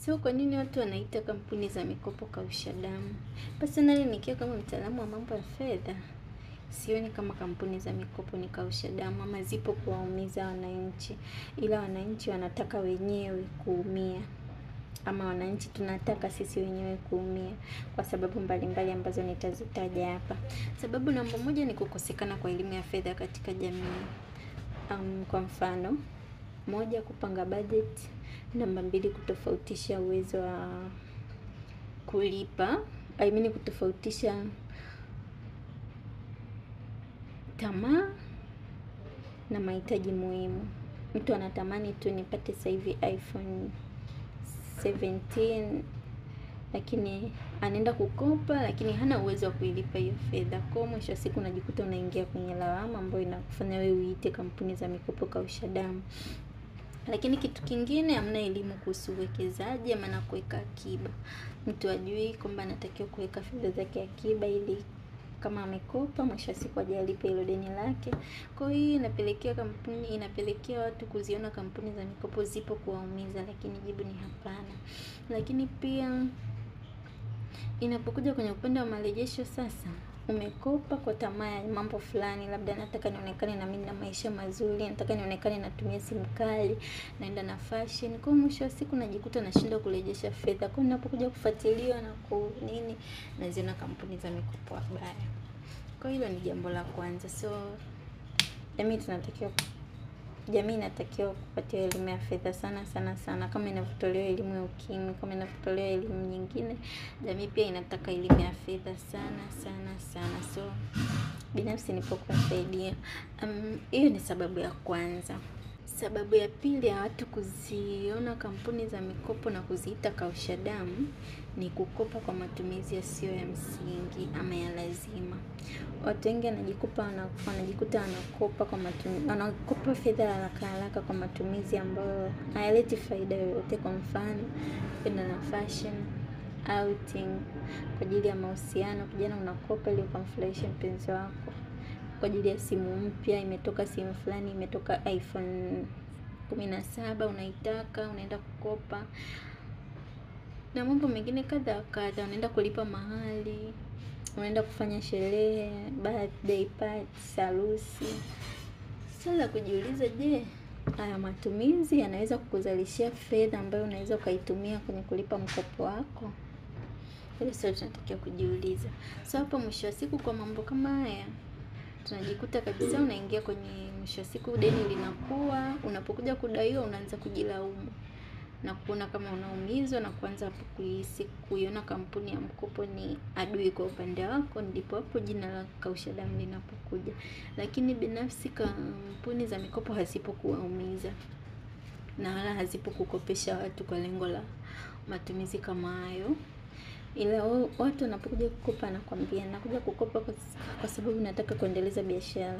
Sio kwa nini watu wanaita kampuni za mikopo kausha damu? Personally nikiwa kama mtaalamu wa mambo ya fedha, sioni kama kampuni za mikopo ni kausha damu ama zipo kuwaumiza wananchi. Ila wananchi wanataka wenyewe kuumia. Ama wananchi tunataka sisi wenyewe kuumia kwa sababu mbalimbali ambazo nitazitaja hapa. Sababu namba moja ni kukosekana kwa elimu ya fedha katika jamii. Kwa mfano, moja, kupanga budget. Namba mbili, kutofautisha uwezo wa kulipa. Kutofautisha tamaa na mahitaji muhimu. Mtu anatamani tu nipate sasa hivi iPhone 17, lakini anaenda kukopa, lakini hana uwezo wa kuilipa hiyo fedha. Kwa mwisho wa siku unajikuta unaingia kwenye lawama ambayo inakufanya wewe uite kampuni za mikopo kausha damu. Lakini kitu kingine, hamna elimu kuhusu uwekezaji ama na kuweka akiba. Mtu ajui kwamba anatakiwa kuweka fedha zake akiba ili kama amekopa mwisho wa siku aje alipe hilo deni lake. Kwa hiyo inapelekea watu kuziona kampuni za mikopo zipo kuwaumiza, lakini jibu ni hapana. Lakini pia inapokuja kwenye upande wa marejesho sasa, umekopa kwa tamaa ya mambo fulani, labda nataka nionekane na mimi na maisha mazuri, nataka nionekane natumia simu kali, naenda na fashion. Kwa mwisho wa siku najikuta nashindwa kurejesha fedha. Kwa ninapokuja kufuatiliwa na naziona kampuni za mikopo wabaya. Kwa hilo ni jambo la kwanza. So jamii inatakiwa kupatiwa elimu ya fedha sana kama inavyotolewa elimu ya ukimwi, kama inavyotolewa elimu nyingine. Jamii pia inataka elimu ya fedha sana. So binafsi nipo kusaidia. Hiyo ni sababu ya kwanza. Sababu ya pili ya watu kuziona kampuni za mikopo na kuziita kausha damu ni kukopa kwa matumizi yasiyo ya msingi ama ya lazima. Watu wengi wanajikuta wanakopa fedha haraka kwa matumizi ambayo hayaleti faida yoyote. Kwa mfano, kwenda na fashion, outing, kwa ajili ya mahusiano. Kijana unakopa ili ukamfurahishe mpenzi wako. Kwa ajili ya simu mpya, imetoka simu fulani, imetoka iPhone 17, unaitaka, unaenda kukopa. Na mambo mengine kadha, unaenda kulipa mahali, unaenda kufanya sherehe, birthday party, harusi. Sasa kujiuliza, je, haya matumizi yanaweza kukuzalishia fedha ambayo unaweza ukaitumia kwenye kulipa mkopo wako? Hilo swali tunatakiwa kujiuliza. So hapo mwisho wa siku kwa mambo kama haya, tunajikuta kabisa unaingia kwenye mwisho wa siku deni linakuwa, unapokuja kudaiwa unaanza kujilaumu na kuona kama unaumizwa na kuanza kuiona kampuni ya mkopo ni adui kwa upande wako. Ndipo hapo jina la kausha damu linapokuja. Lakini binafsi kampuni za mikopo hazipo kuwaumiza na wala hazipo kukopesha watu kwa lengo la matumizi kama hayo. Ila watu wanapokuja kukopa nakwambia, nakuja kukopa kwa sababu nataka kuendeleza biashara,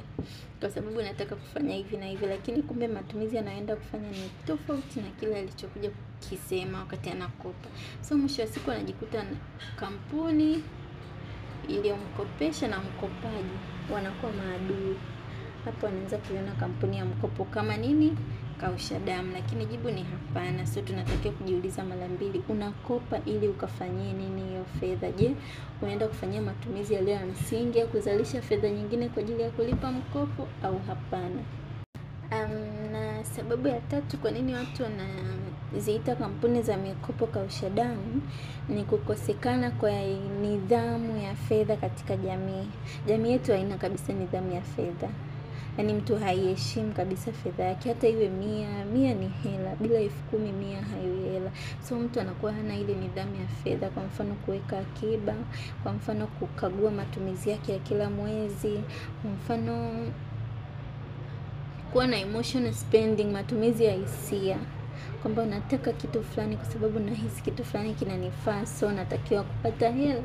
kwa sababu nataka kufanya hivi na hivi, lakini kumbe matumizi anayoenda kufanya ni tofauti na kile alichokuja kukisema wakati anakopa. So mwisho wa siku anajikuta kampuni iliyomkopesha na mkopaji wanakuwa maadui. Hapo anaanza kuiona kampuni ya mkopo kama nini? Kausha damu. Lakini jibu ni hapana. So tunatakiwa kujiuliza mara mbili, unakopa ili ukafanyie nini hiyo fedha? Je, unaenda kufanyia matumizi yaliyo ya msingi au kuzalisha fedha nyingine kwa ajili ya kulipa mkopo au hapana? Na sababu ya tatu kwa nini watu wanaziita kampuni za mikopo kausha damu ni kukosekana kwa nidhamu ya fedha katika jamii. Jamii yetu haina kabisa nidhamu ya fedha. Yaani mtu haiheshimu kabisa fedha yake, hata iwe 100 ni hela, bila 10,000 100 haiwi hela. So mtu anakuwa hana ile nidhamu ya fedha. Kwa mfano kuweka akiba, kwa mfano kukagua matumizi yake ya kila mwezi, kwa mfano kuwa na emotional spending, matumizi ya hisia, kwamba unataka kitu fulani kwa sababu nahisi kitu fulani kinanifaa, so natakiwa kupata hela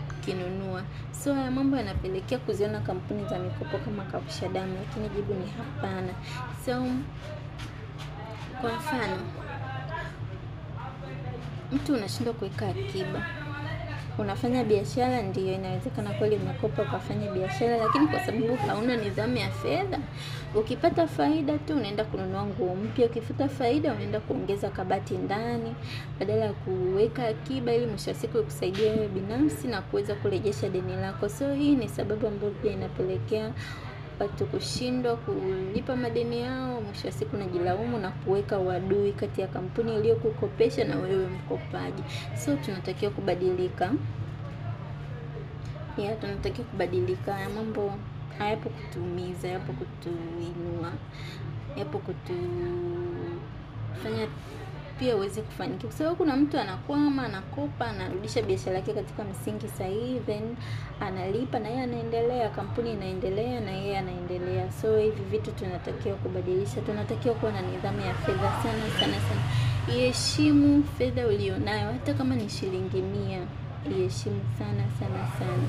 kukinunua. So haya mambo yanapelekea kuziona kampuni za mikopo kama kausha damu, lakini jibu ni hapana. So kwa mfano, mtu unashindwa kuweka akiba, unafanya biashara, ndio inawezekana kweli umekopa ukafanya biashara, lakini kwa sababu hauna nidhamu ya fedha, ukipata faida tu unaenda kununua nguo mpya, ukifuta faida unaenda kuongeza kabati ndani badala ya kuweka akiba ili mwisho wa siku ikusaidie wewe binafsi na kuweza kurejesha deni lako. So hii ni sababu ambayo pia inapelekea watu kushindwa kulipa madeni yao, mwisho wa siku najilaumu na kuweka uadui kati ya kampuni iliyokukopesha na wewe mkopaji. So tunatakiwa kubadilika. Tunatakiwa kubadilika. Haya mambo hayapo kutuumiza, hayapo kutuinua, hayapo kutufanya pia uweze kufanikiwa. Kwa sababu kuna mtu anakwama, anakopa, anarudisha biashara yake katika msingi sahihi, then analipa na yeye anaendelea, kampuni inaendelea na yeye anaendelea. So hivi vitu tunatakiwa kubadilisha. Tunatakiwa kuwa na nidhamu ya fedha sana sana sana. Iheshimu fedha ulionayo, hata kama ni shilingi 100, iheshimu sana sana sana.